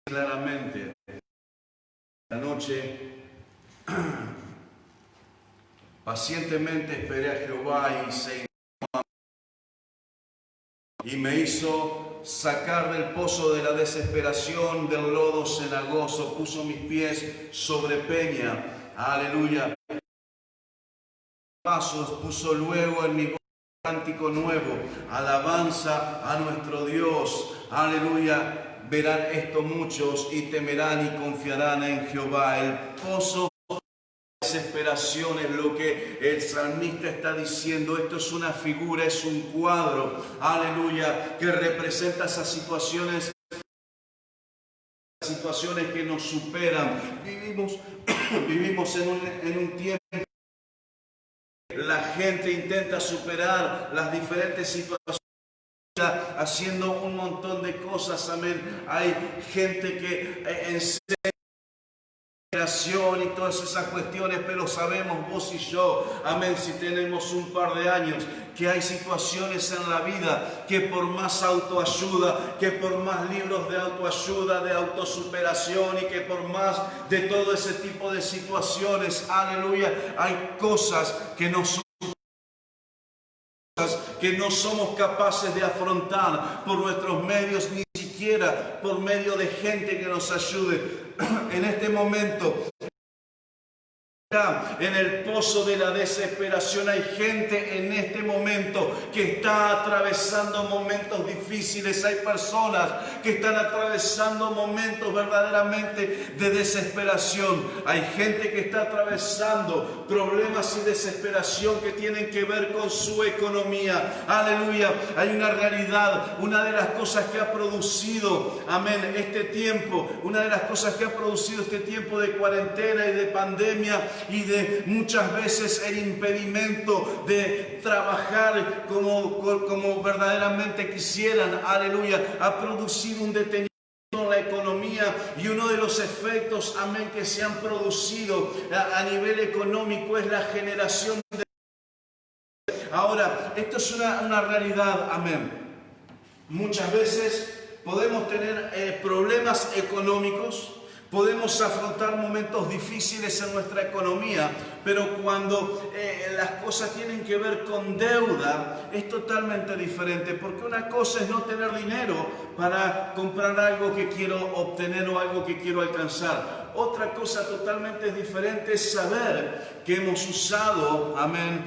claramente esta noche. Pacientemente esperé a Jehová y me hizo sacar del pozo de la desesperación, del lodo cenagoso, puso mis pies sobre peña, aleluya. Pasos puso luego en mi voz cántico nuevo, alabanza a nuestro Dios, aleluya. Verán esto muchos y temerán y confiarán en Jehová. El pozo de desesperación es lo que el salmista está diciendo. Esto es una figura, es un cuadro, aleluya, que representa esas situaciones que nos superan. Vivimos en un tiempo. La gente intenta superar las diferentes situaciones haciendo un montón de cosas, amén. Hay gente que enseña y todas esas cuestiones, pero sabemos vos y yo, amén, si tenemos un par de años, que hay situaciones en la vida que por más autoayuda, que por más libros de autoayuda, de autosuperación y que por más de todo ese tipo de situaciones, aleluya, hay cosas que no somos capaces de afrontar por nuestros medios, ni siquiera por medio de gente que nos ayude. En este momento, en el pozo de la desesperación, hay gente en este momento que está atravesando momentos difíciles. Hay personas que están atravesando momentos verdaderamente de desesperación. Hay gente que está atravesando problemas y desesperación que tienen que ver con su economía. Aleluya. Hay una realidad, una de las cosas que ha producido, amén, este tiempo, una de las cosas que ha producido este tiempo de cuarentena y de pandemia y de muchas veces el impedimento de trabajar como verdaderamente quisieran, aleluya, ha producido un detenimiento en la economía. Y uno de los efectos, amén, que se han producido a nivel económico es la generación de... Ahora, esto es una realidad, amén. Muchas veces podemos tener problemas económicos, podemos afrontar momentos difíciles en nuestra economía, pero cuando las cosas tienen que ver con deuda, es totalmente diferente, porque una cosa es no tener dinero para comprar algo que quiero obtener o algo que quiero alcanzar. Otra cosa totalmente diferente es saber que hemos usado, amén,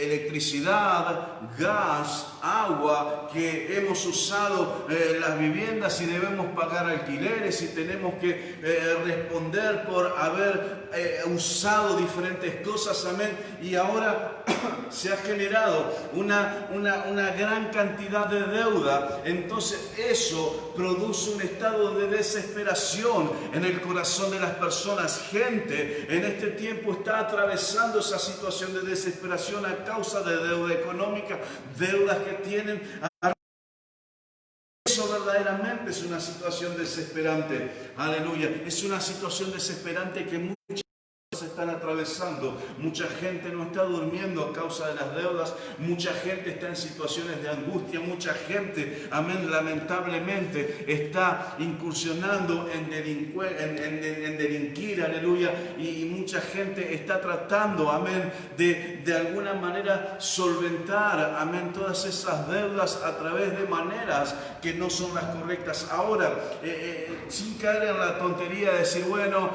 electricidad, gas, agua, que hemos usado las viviendas y debemos pagar alquileres y tenemos que responder por haber usado diferentes cosas, amén. Y ahora se ha generado una gran cantidad de deuda. Entonces eso produce un estado de desesperación en el corazón de las personas. Gente en este tiempo está atravesando esa situación de desesperación a causa de deuda económica, deudas que tienen. Eso verdaderamente es una situación desesperante. Aleluya. Es una situación desesperante que muchos están atravesando. Mucha gente no está durmiendo a causa de las deudas. Mucha gente está en situaciones de angustia. Mucha gente, amén, lamentablemente está incursionando en delinquir, aleluya. Y mucha gente está tratando, amén, de alguna manera solventar, amén, todas esas deudas a través de maneras que no son las correctas. Ahora, sin caer en la tontería de decir, bueno,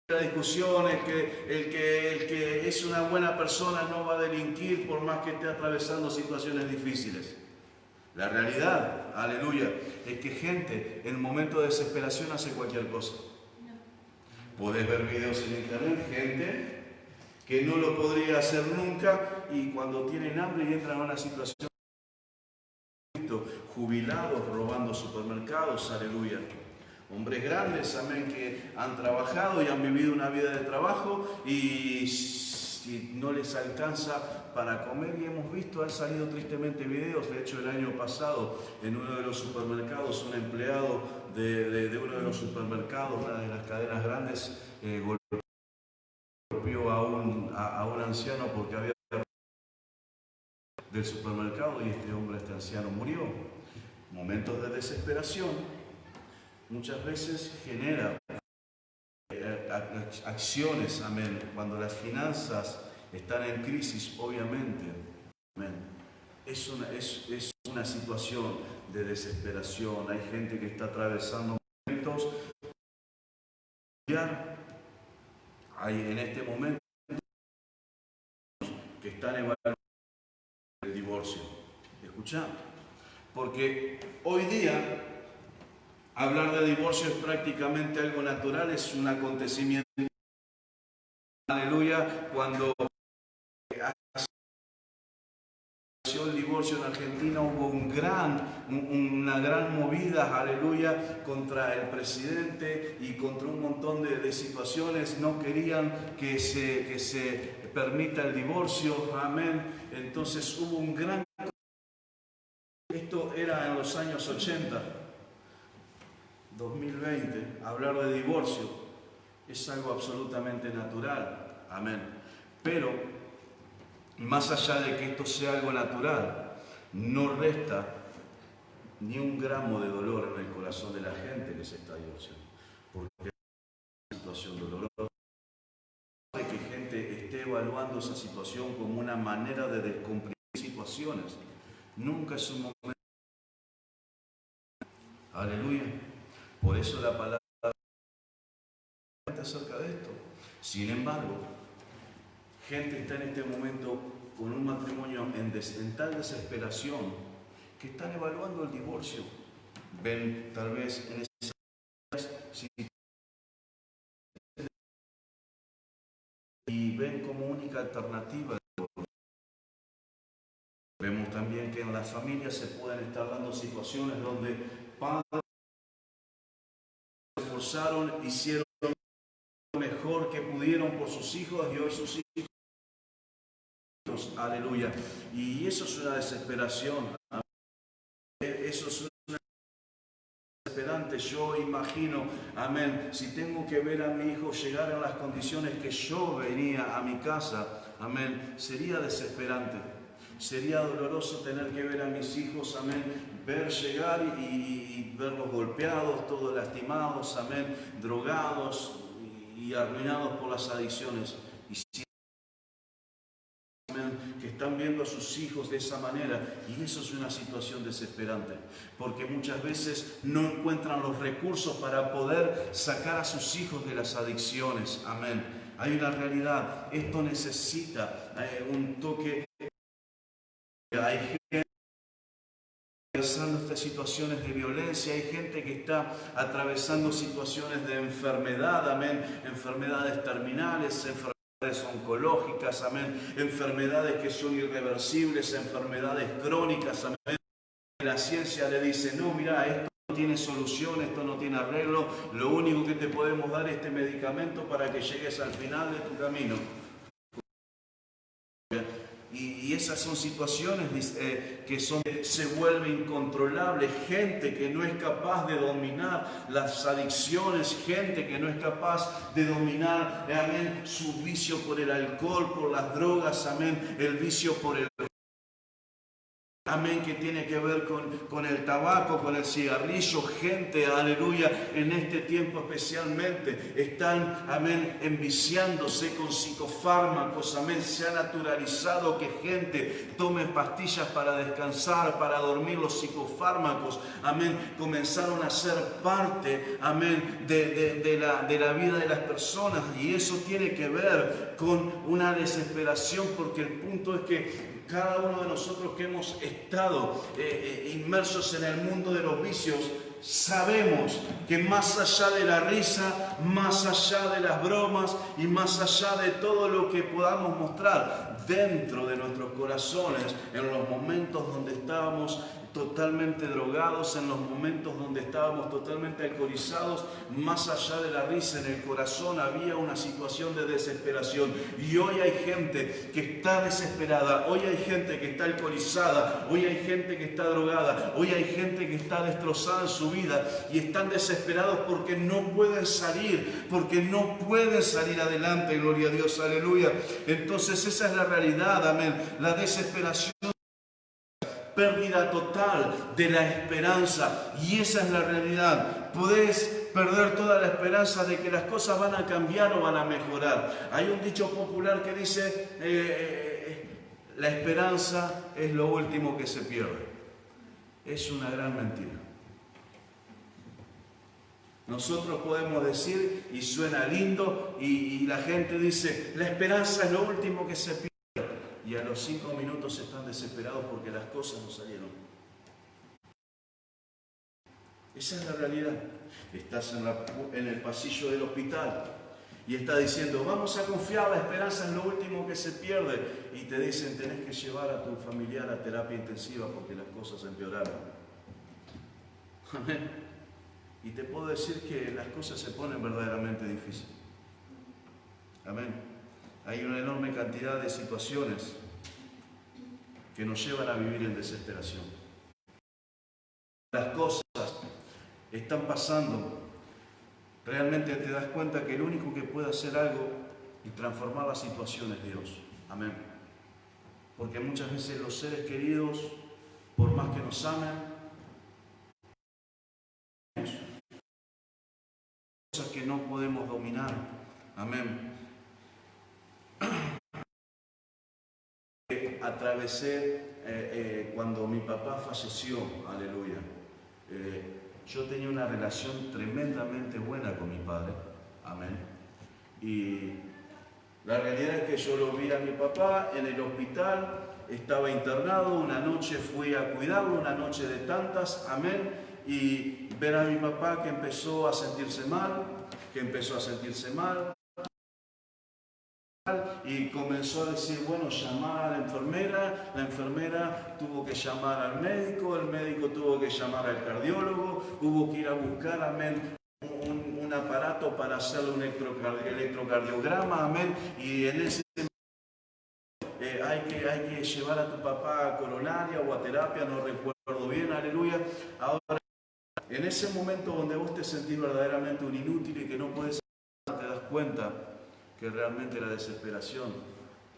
la discusión, el que es una buena persona no va a delinquir por más que esté atravesando situaciones difíciles. La realidad, aleluya, es que gente en momento de desesperación hace cualquier cosa. Podés ver videos en internet, gente que no lo podría hacer nunca y cuando tienen hambre y entran a una situación, jubilados robando supermercados, aleluya. Hombres grandes, amén, que han trabajado y han vivido una vida de trabajo y no les alcanza para comer. Y hemos visto, han salido tristemente videos. De hecho, el año pasado, en uno de los supermercados, un empleado de uno de los supermercados, una de las cadenas grandes, golpeó a un anciano porque había del supermercado y este anciano murió. Momentos de desesperación muchas veces genera acciones, amén. Cuando las finanzas están en crisis, obviamente, amén, es una situación de desesperación. Hay gente que está atravesando momentos. Hay en este momento que están evaluando el divorcio. ¿Escuchá? Porque hoy día hablar de divorcio es prácticamente algo natural, es un acontecimiento. Aleluya, cuando el divorcio en Argentina hubo una gran movida, aleluya, contra el presidente y contra un montón de situaciones. No querían que se permita el divorcio, amén. Entonces hubo un gran... Esto era en los años 80, 2020, hablar de divorcio es algo absolutamente natural, amén. Pero más allá de que esto sea algo natural, no resta ni un gramo de dolor en el corazón de la gente que se está divorciando. Porque es una situación dolorosa. De que gente esté evaluando esa situación como una manera de descomprimir situaciones. Nunca es un momento. Aleluya. Por eso la palabra acerca de esto. Sin embargo, gente está en este momento con un matrimonio en tal desesperación que están evaluando el divorcio. Ven tal vez en esas y ven como única alternativa. Vemos también que en las familias se pueden estar dando situaciones donde padres se esforzaron, hicieron lo mejor que pudieron por sus hijos y hoy sus hijos, aleluya. Y eso es una desesperación. Eso es una desesperante. Yo imagino, amén, si tengo que ver a mi hijo llegar en las condiciones que yo venía a mi casa, amén, sería desesperante. Sería doloroso tener que ver a mis hijos, amén, ver llegar y verlos golpeados, todos lastimados, amén, drogados y arruinados por las adicciones. Y si, amén, que están viendo a sus hijos de esa manera, y eso es una situación desesperante, porque muchas veces no encuentran los recursos para poder sacar a sus hijos de las adicciones, amén. Hay una realidad, esto necesita un toque. Hay gente atravesando estas situaciones de violencia, hay gente que está atravesando situaciones de enfermedad, amén, enfermedades terminales, enfermedades oncológicas, amén, enfermedades que son irreversibles, enfermedades crónicas, amén. La ciencia le dice, no, mira, esto no tiene solución, esto no tiene arreglo, lo único que te podemos dar es este medicamento para que llegues al final de tu camino. Y esas son situaciones que se vuelve incontrolable. Gente que no es capaz de dominar las adicciones, gente que no es capaz de dominar, amén, su vicio por el alcohol, por las drogas, amén, el vicio por el... Amén, que tiene que ver con el tabaco, con el cigarrillo. Gente, aleluya, en este tiempo especialmente están, amén, enviciándose con psicofármacos, amén. Se ha naturalizado que gente tome pastillas para descansar, para dormir. Los psicofármacos, amén, comenzaron a ser parte, amén, de la vida de las personas. Y eso tiene que ver con una desesperación, porque el punto es que cada uno de nosotros que hemos estado inmersos en el mundo de los vicios, sabemos que más allá de la risa, más allá de las bromas y más allá de todo lo que podamos mostrar dentro de nuestros corazones, en los momentos donde estábamos totalmente drogados, en los momentos donde estábamos totalmente alcoholizados, más allá de la risa, en el corazón había una situación de desesperación. Y hoy hay gente que está desesperada, hoy hay gente que está alcoholizada, hoy hay gente que está drogada, hoy hay gente que está destrozada en su vida y están desesperados porque no pueden salir, adelante, gloria a Dios, aleluya. Entonces esa es la realidad, amén, la desesperación. pérdida total de la esperanza. Y esa es la realidad. Podés perder toda la esperanza de que las cosas van a cambiar o van a mejorar. Hay un dicho popular que dice, la esperanza es lo último que se pierde. Es una gran mentira. Nosotros podemos decir, y suena lindo, y la gente dice, la esperanza es lo último que se pierde. Y a los 5 minutos están desesperados porque las cosas no salieron. Esa es la realidad. Estás en el pasillo del hospital y está diciendo, vamos a confiar, la esperanza es lo último que se pierde. Y te dicen, tenés que llevar a tu familiar a terapia intensiva porque las cosas empeoraron. Amén. Y te puedo decir que las cosas se ponen verdaderamente difíciles. Amén. Hay una enorme cantidad de situaciones que nos llevan a vivir en desesperación. Las cosas están pasando. Realmente te das cuenta que el único que puede hacer algo y transformar la situación es Dios. Amén. Porque muchas veces los seres queridos, por más que nos amen, cosas que no podemos dominar. Amén. Atravesé cuando mi papá falleció, aleluya. Yo tenía una relación tremendamente buena con mi padre. Amén. Y la realidad es que yo lo vi a mi papá en el hospital, estaba internado, una noche fui a cuidarlo, una noche de tantas, amén, y ver a mi papá que empezó a sentirse mal, y comenzó a decir, bueno, llamar a la enfermera tuvo que llamar al médico, el médico tuvo que llamar al cardiólogo, hubo que ir a buscar, amén, un aparato para hacerle un electrocardiograma, amén, y en ese hay que llevar a tu papá a coronaria o a terapia, no recuerdo bien, aleluya. Ahora, en ese momento donde vos te sentís verdaderamente un inútil y que no puedes hacer, te das cuenta que realmente la desesperación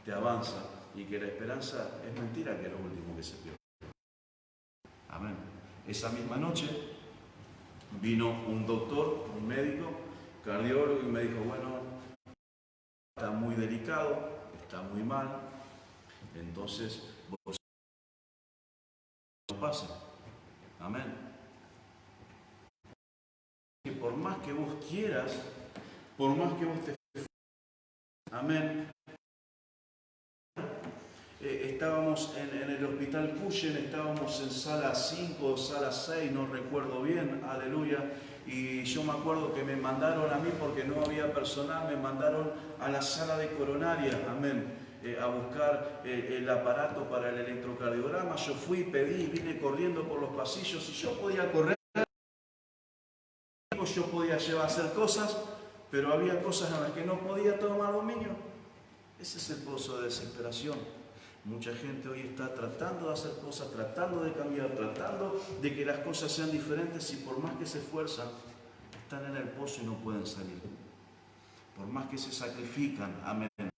te avanza y que la esperanza es mentira, que es lo último que se pierde. Amén. Esa misma noche vino un doctor, un médico, cardiólogo, y me dijo, bueno, está muy delicado, está muy mal, entonces vos no pase. Amén. Que por más que vos quieras, por más que vos te... Amén. Estábamos en el hospital Puyen, estábamos en sala 5 o sala 6, no recuerdo bien, aleluya. Y yo me acuerdo que me mandaron a mí, porque no había personal, me mandaron a la sala de coronaria, amén, a buscar el aparato para el electrocardiograma. Yo fui, pedí, vine corriendo por los pasillos y yo podía correr, yo podía llevar a hacer cosas, pero había cosas en las que no podía tomar dominio. Ese es el pozo de desesperación. Mucha gente hoy está tratando de hacer cosas, tratando de cambiar, tratando de que las cosas sean diferentes, y por más que se esfuerzan, están en el pozo y no pueden salir. Por más que se sacrifican, amén, no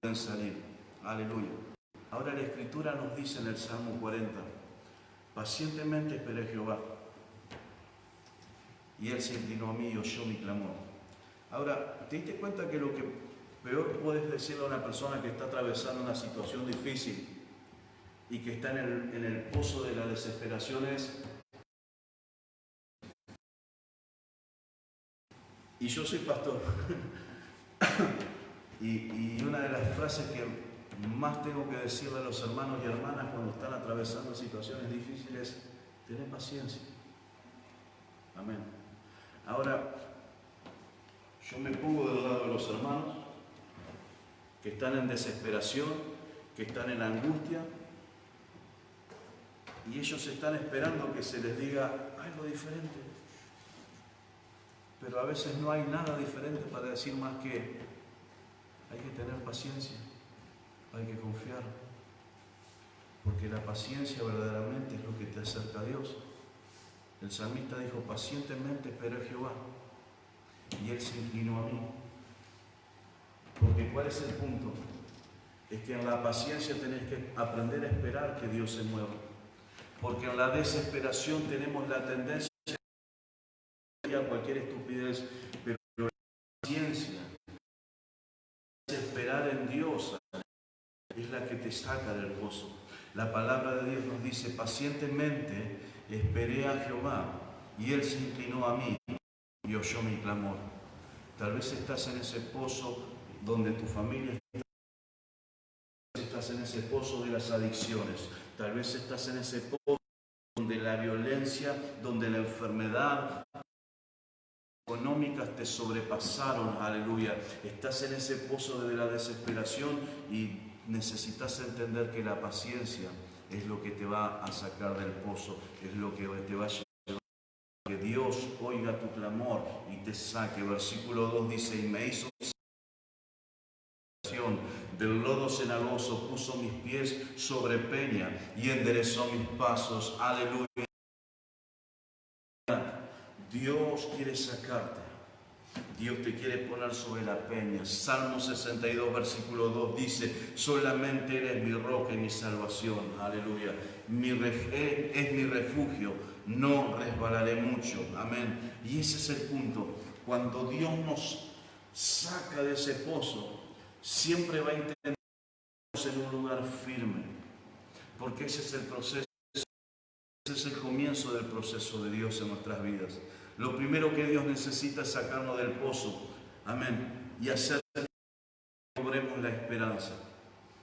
pueden salir. Aleluya. Ahora la Escritura nos dice en el Salmo 40, pacientemente esperé a Jehová, y Él se inclinó a mí y oyó mi clamor. Ahora, ¿te diste cuenta que lo que peor puedes decirle a una persona que está atravesando una situación difícil y que está en el pozo de la desesperación es: y yo soy pastor? y una de las frases que más tengo que decirle a los hermanos y hermanas cuando están atravesando situaciones difíciles es: tened paciencia. Amén. Ahora, yo me pongo del lado de los hermanos que están en desesperación, que están en angustia, y ellos están esperando que se les diga algo diferente. Pero a veces no hay nada diferente para decir más que hay que tener paciencia, hay que confiar, porque la paciencia verdaderamente es lo que te acerca a Dios. El salmista dijo: pacientemente esperé a Jehová, y Él se inclinó a mí. Porque ¿cuál es el punto? Es que en la paciencia tenés que aprender a esperar que Dios se mueva. Porque en la desesperación tenemos la tendencia a cualquier estupidez, pero la paciencia, esperar en Dios, es la que te saca del pozo. La palabra de Dios nos dice: pacientemente esperé a Jehová, y Él se inclinó a mí y oyó mi clamor. Tal vez estás en ese pozo donde tu familia está. Estás en ese pozo de las adicciones. Tal vez estás en ese pozo donde la violencia, donde la enfermedad económicas te sobrepasaron, aleluya. Estás en ese pozo de la desesperación y necesitas entender que la paciencia es lo que te va a sacar del pozo, es lo que te va a llevar a que Dios oiga tu clamor y te saque. Versículo 2 dice: y me hizo del lodo cenagoso, puso mis pies sobre peña y enderezó mis pasos, aleluya. Dios quiere sacarte. Dios te quiere poner sobre la peña. Salmo 62, versículo 2 dice: solamente eres mi roca y mi salvación. Aleluya. Es mi refugio. No resbalaré mucho. Amén. Y ese es el punto. Cuando Dios nos saca de ese pozo, siempre va a intentarnos en un lugar firme. Porque ese es el proceso. Ese es el comienzo del proceso de Dios en nuestras vidas. Lo primero que Dios necesita es sacarnos del pozo, amén, y hacer que cobremos la esperanza,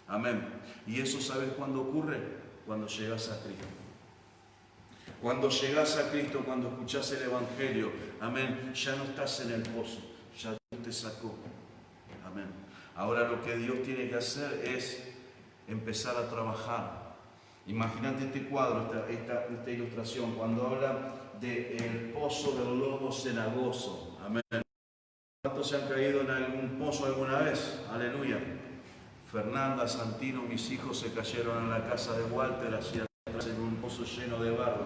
amén. Y eso, ¿sabes cuándo ocurre? Cuando llegas a Cristo. Cuando llegas a Cristo, cuando escuchas el Evangelio, amén, ya no estás en el pozo, ya Dios te sacó, amén. Ahora lo que Dios tiene que hacer es empezar a trabajar. Imagínate este cuadro, esta ilustración, cuando habla del pozo del lodo cenagoso. Amén. ¿Cuántos se han caído en algún pozo alguna vez? Aleluya. Fernanda, Santino, mis hijos se cayeron en la casa de Walter, hacia atrás en un pozo lleno de barro.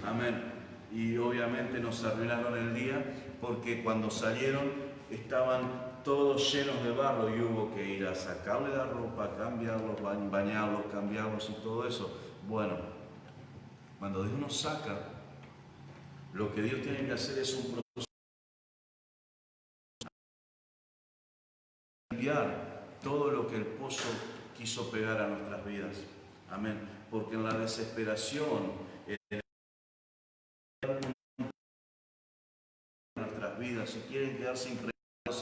Amén. Y obviamente nos arruinaron el día porque cuando salieron estaban todos llenos de barro y hubo que ir a sacarle la ropa, cambiarlos, bañarlos, cambiarlos y todo eso. Bueno, cuando Dios nos saca, lo que Dios tiene que hacer es un proceso de limpiar todo lo que el pozo quiso pegar a nuestras vidas. Amén. Porque en la desesperación, en nuestras vidas, si quieren quedarse impregnados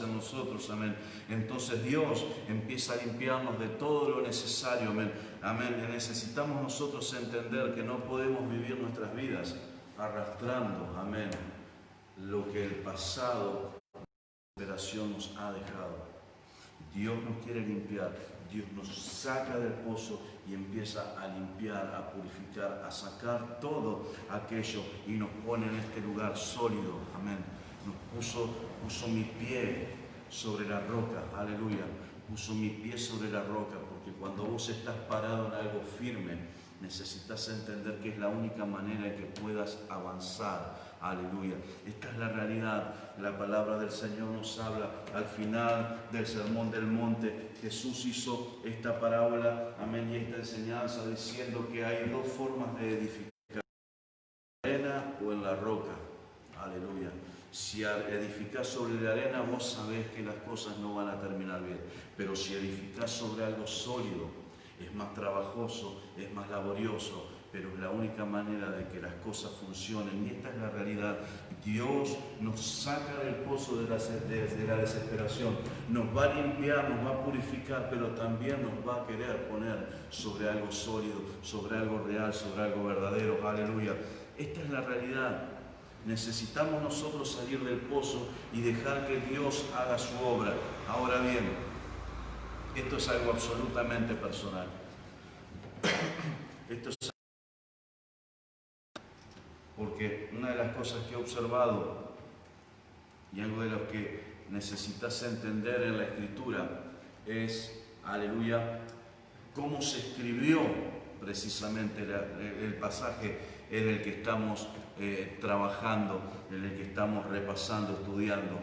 en nosotros, amén, entonces Dios empieza a limpiarnos de todo lo necesario, amén, amén. Necesitamos nosotros entender que no podemos vivir nuestras vidas arrastrando, amén, lo que el pasado de desesperación nos ha dejado. Dios nos quiere limpiar, Dios nos saca del pozo y empieza a limpiar, a purificar, a sacar todo aquello y nos pone en este lugar sólido, amén. Nos puso mi pie sobre la roca, aleluya, puso mi pie sobre la roca, porque cuando vos estás parado en algo firme, necesitas entender que es la única manera en que puedas avanzar, aleluya. Esta es la realidad. La palabra del Señor nos habla al final del Sermón del Monte. Jesús hizo esta parábola, amén, y esta enseñanza diciendo que hay dos formas de edificar: en la arena o en la roca, aleluya. Si edificás sobre la arena, vos sabés que las cosas no van a terminar bien, pero si edificás sobre algo sólido, es más trabajoso, es más laborioso, pero es la única manera de que las cosas funcionen. Y esta es la realidad. Dios nos saca del pozo de la desesperación, nos va a limpiar, nos va a purificar, pero también nos va a querer poner sobre algo sólido, sobre algo real, sobre algo verdadero. Aleluya. Esta es la realidad. Necesitamos nosotros salir del pozo y dejar que Dios haga su obra. Ahora bien, esto es algo absolutamente personal. Esto es porque una de las cosas que he observado y algo de lo que necesitas entender en la Escritura es, aleluya, cómo se escribió precisamente el pasaje en el que estamos trabajando, en el que estamos repasando, estudiando.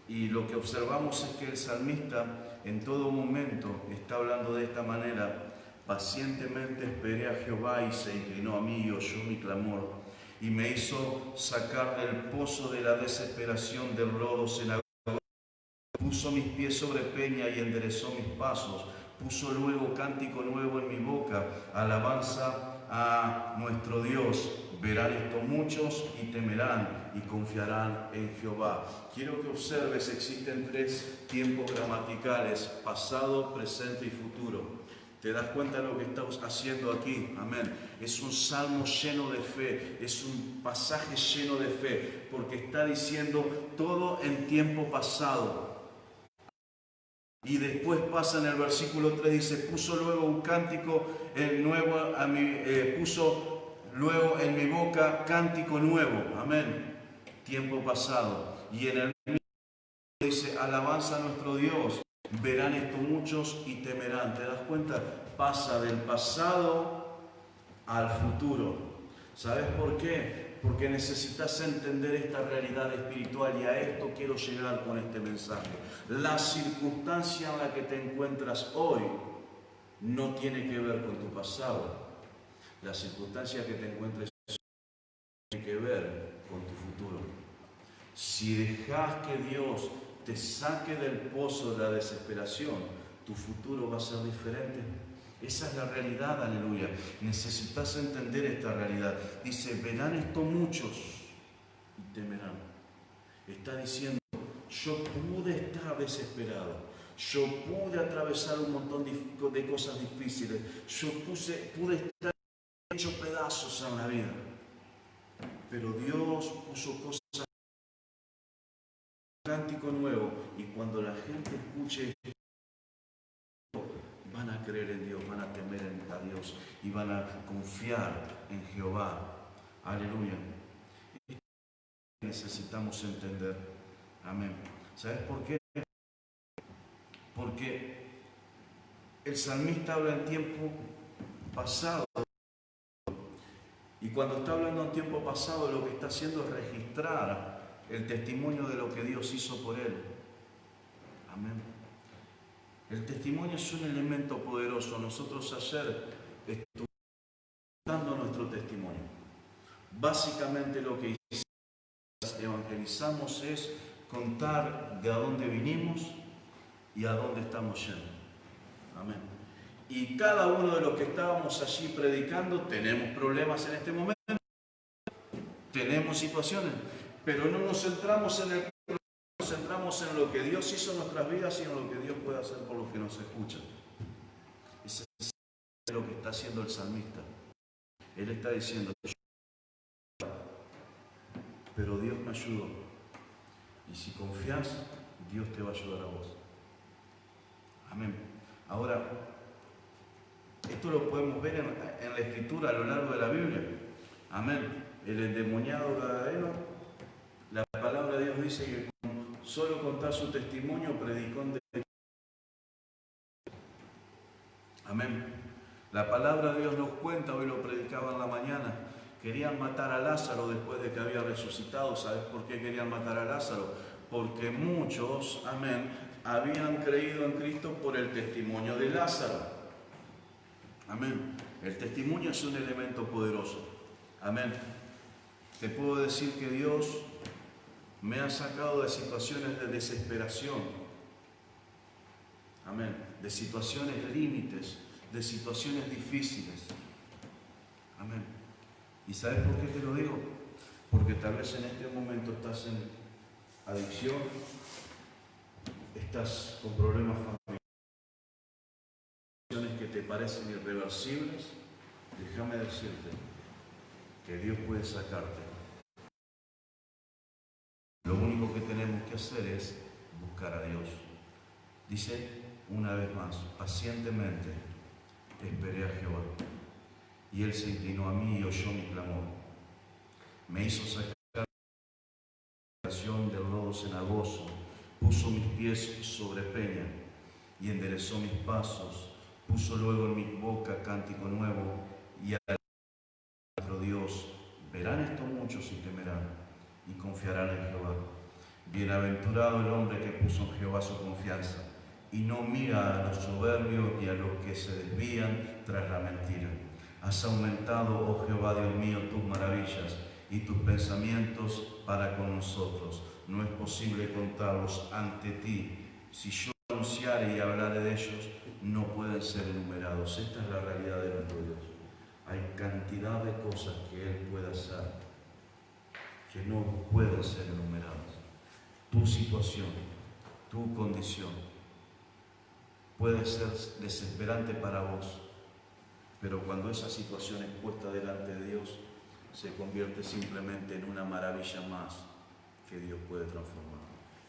Y lo que observamos es que el salmista en todo momento está hablando de esta manera Pacientemente esperé a Jehová y se inclinó a mí y oyó mi clamor y me hizo sacar del pozo de la desesperación del lodo cenagoso. Puso mis pies sobre peña y enderezó mis pasos. Puso luego cántico nuevo en mi boca, alabanza a nuestro Dios. Verán esto muchos y temerán y confiarán en Jehová. Quiero que observes, existen 3 tiempos gramaticales: pasado, presente y futuro. ¿Te das cuenta de lo que estamos haciendo aquí? Amén. Es un salmo lleno de fe, es un pasaje lleno de fe, porque está diciendo todo en tiempo pasado. Y después pasa en el versículo 3, dice, puso luego un cántico nuevo puso luego en mi boca cántico nuevo. Amén. Tiempo pasado. Y en el mismo dice, alabanza a nuestro Dios. Verán esto muchos y temerán. ¿Te das cuenta? Pasa del pasado al futuro. ¿Sabes por qué? Porque necesitas entender esta realidad espiritual, y a esto quiero llegar con este mensaje. La circunstancia en la que te encuentras hoy no tiene que ver con tu pasado. La circunstancia que te encuentres hoy tiene que ver con tu futuro. Si dejas que Dios te saque del pozo de la desesperación, tu futuro va a ser diferente. Esa es la realidad, aleluya. Necesitas entender esta realidad. Dice, verán esto muchos y temerán. Está diciendo, yo pude estar desesperado, yo pude atravesar un montón de cosas difíciles, yo pude estar hecho pedazos en la vida, pero Dios puso cosas, cántico nuevo, y cuando la gente escuche esto, van a creer en Dios, van a temer a Dios y van a confiar en Jehová. Aleluya. Necesitamos entender. Amén. ¿Sabes por qué? Porque el salmista habla en tiempo pasado. Y cuando está hablando en tiempo pasado, lo que está haciendo es registrar el testimonio de lo que Dios hizo por él. Amén. El testimonio es un elemento poderoso. Nosotros ayer estuvimos dando nuestro testimonio. Básicamente lo que evangelizamos es contar de a dónde vinimos y a dónde estamos yendo. Amén. Y cada uno de los que estábamos allí predicando tenemos problemas en este momento, tenemos situaciones, pero no nos centramos en el problema, nos centramos en lo que Dios hizo en nuestras vidas y en lo que Dios puede hacer por los que nos escuchan. Eso es lo que está haciendo el salmista. Él está diciendo, pero Dios me ayudó. Y si confías, Dios te va a ayudar a vos. Amén. Ahora, esto lo podemos ver en la Escritura a lo largo de la Biblia. Amén. El endemoniado gadareno, la palabra de Dios dice que solo contar su testimonio predicó en derecho. Amén. La palabra de Dios nos cuenta, hoy lo predicaba en la mañana, querían matar a Lázaro después de que había resucitado. ¿Sabes por qué querían matar a Lázaro? Porque muchos, amén, habían creído en Cristo por el testimonio de Lázaro. Amén. El testimonio es un elemento poderoso. Amén. Te puedo decir que Dios me ha sacado de situaciones de desesperación. Amén. De situaciones límites, de situaciones difíciles. Amén. ¿Y sabes por qué te lo digo? Porque tal vez en este momento estás en adicción, estás con problemas familiares que te parecen irreversibles. Déjame decirte que Dios puede sacarte. Lo único que tenemos que hacer es buscar a Dios. Dice una vez más, pacientemente esperé a Jehová, y Él se inclinó a mí y oyó mi clamor. Me hizo sacar del lodo cenagoso, puso mis pies sobre peña y enderezó mis pasos, puso luego en mi boca cántico nuevo, y a nuestro Dios. Verán esto muchos y temerán y confiarán en Jehová. Bienaventurado el hombre que puso en Jehová su confianza y no mira a los soberbios ni a los que se desvían tras la mentira. Has aumentado, oh Jehová Dios mío, tus maravillas y tus pensamientos para con nosotros. No es posible contarlos ante ti. Si yo anunciare y hablare de ellos, no pueden ser enumerados. Esta es la realidad de nuestro Dios. Hay cantidad de cosas que Él puede hacer que no pueden ser enumeradas. Tu situación, tu condición puede ser desesperante para vos, pero cuando esa situación es puesta delante de Dios, se convierte simplemente en una maravilla más que Dios puede transformar,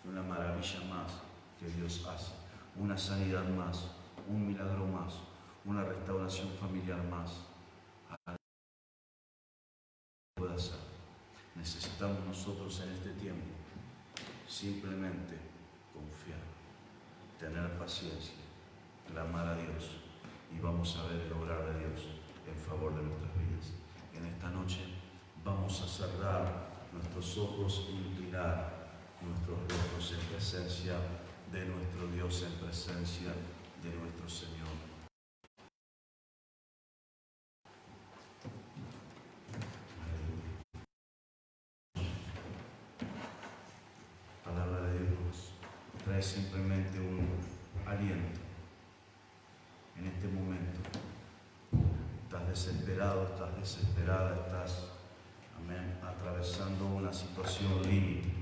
una maravilla más que Dios hace, una sanidad más, un milagro más, una restauración familiar más. Puede hacer. Necesitamos nosotros en este tiempo simplemente confiar, tener paciencia, clamar a Dios y vamos a ver el obrar de Dios en favor de nuestras vidas. En esta noche vamos a cerrar nuestros ojos e inclinar nuestros rostros en presencia de nuestro Dios, en presencia de nuestro Señor. Palabra de Dios trae simplemente un aliento. En este momento estás desesperado, estás desesperada, estás, amén, atravesando una situación límite.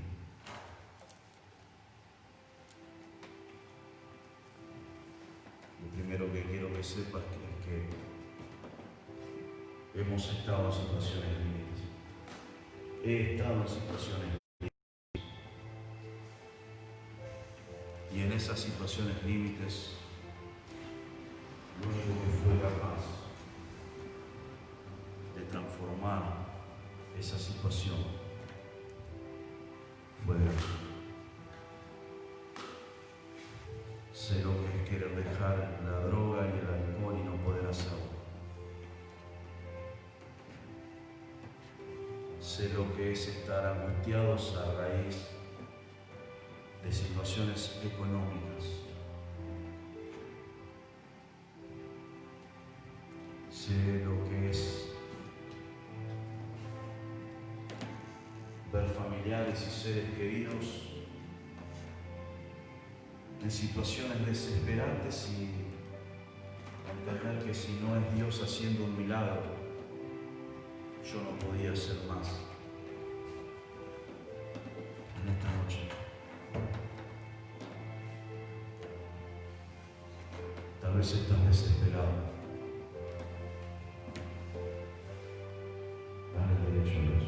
Lo primero que quiero que sepas es que hemos estado en situaciones límites. He estado en situaciones límites. Y en esas situaciones límites, lo único que fue capaz de transformar esa situación fue Dios. Sé lo que es querer dejar la droga y el alcohol y no poder hacerlo. Sé lo que es estar angustiados a raíz de situaciones económicas. Sé lo que es ver familiares y seres queridos en situaciones desesperantes y entender que si no es Dios haciendo un milagro, yo no podía hacer más. En esta noche, tal vez estás desesperado. Dale el derecho a Dios.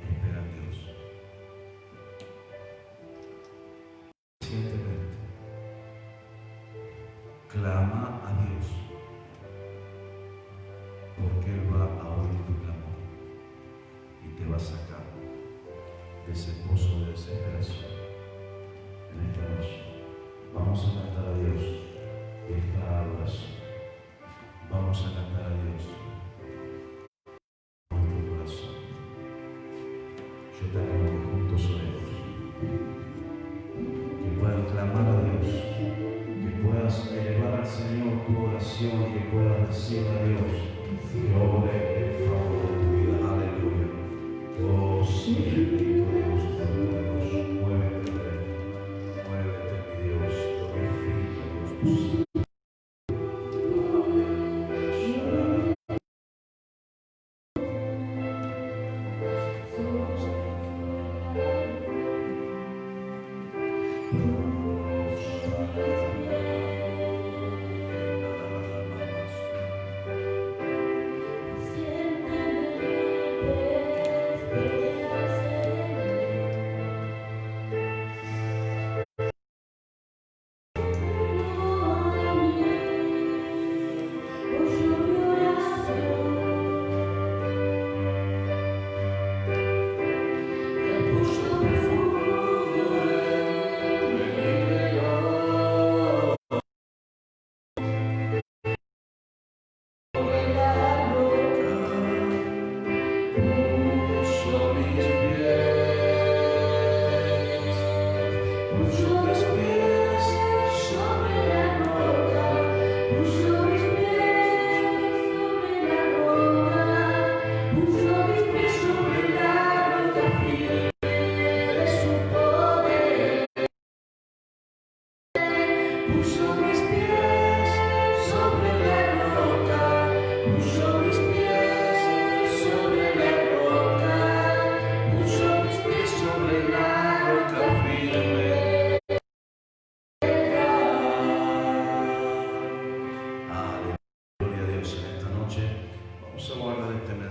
Espera en Dios. Pacientemente. Clama a Dios. Porque Él va a oír tu clamor y te va a sacar de ese pozo de desesperación. En esta noche vamos a cantar a Dios esta adoración. Vamos a cantar a Dios con tu corazón. Yo te animo que juntos oremos, que puedas clamar a Dios, que puedas elevar al Señor tu oración, que puedas decir a Dios que obre en favor de tu vida. Aleluya. Oh, sí, bendito Dios, poderoso, muévete, mi Dios, glorifica Dios. Yeah.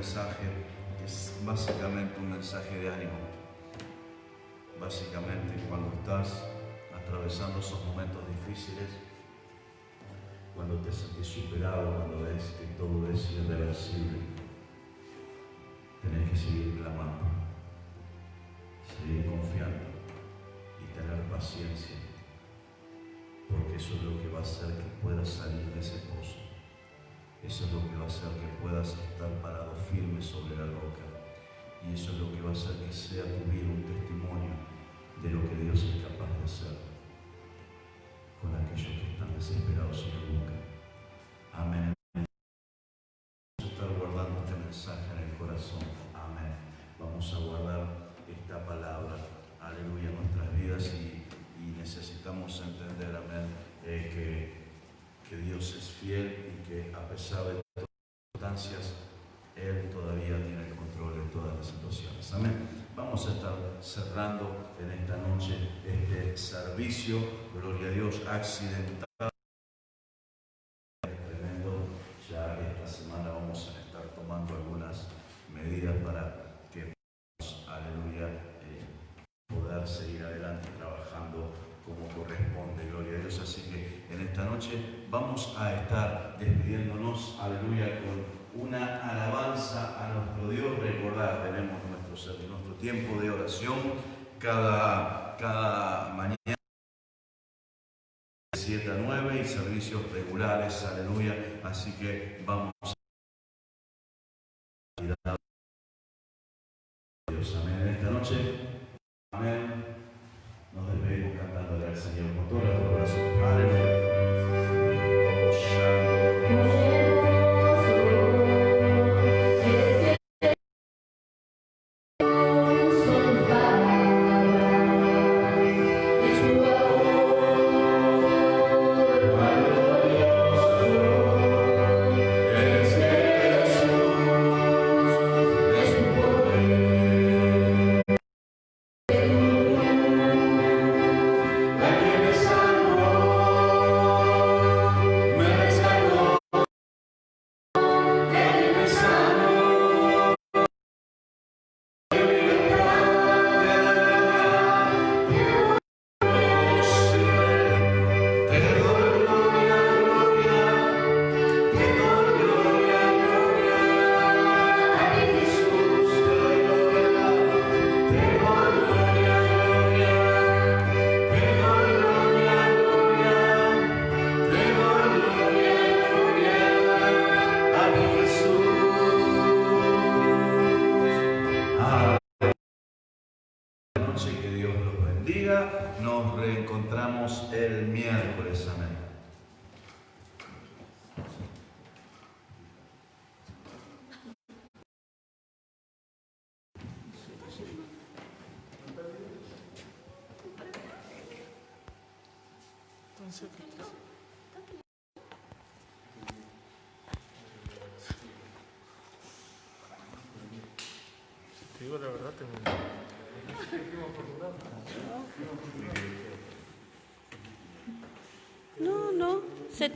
mensaje que es básicamente un mensaje de ánimo. Básicamente, cuando estás atravesando esos momentos difíciles, cuando te sentís superado, cuando ves que todo es irreversible, tenés que seguir clamando, seguir confiando y tener paciencia, porque eso es lo que va a hacer que puedas salir de ese pozo. Eso es lo que va a hacer que puedas estar parado firme sobre la roca. Y eso es lo que va a hacer que sea tu vida un testimonio de lo que Dios es capaz de hacer con aquellos que están desesperados y que buscan. Amén. Vamos a estar guardando este mensaje en el corazón. Amén. Vamos a guardar esta palabra, aleluya, en nuestras vidas y necesitamos entender, amén, que Dios es fiel y que a pesar de todas las circunstancias, Él todavía tiene el control de todas las situaciones. Amén. Vamos a estar cerrando en esta noche este servicio, gloria a Dios, accidental. Tremendo. Ya esta semana vamos a estar tomando algunas medidas para que podamos, aleluya, poder seguir adelante trabajando como corresponde, gloria a Dios. Así que en esta noche vamos a estar despidiéndonos, aleluya, con una alabanza a nuestro Dios. Recordad, tenemos nuestro tiempo de oración cada mañana de 7 a 9 y servicios regulares, aleluya. Así que vamos a Dios, amén. En esta noche, amén, nos despedimos cantándole al Señor con todo nuestro corazón. Aleluya. Nos reencontramos el miércoles, amén. Te digo la verdad, No, se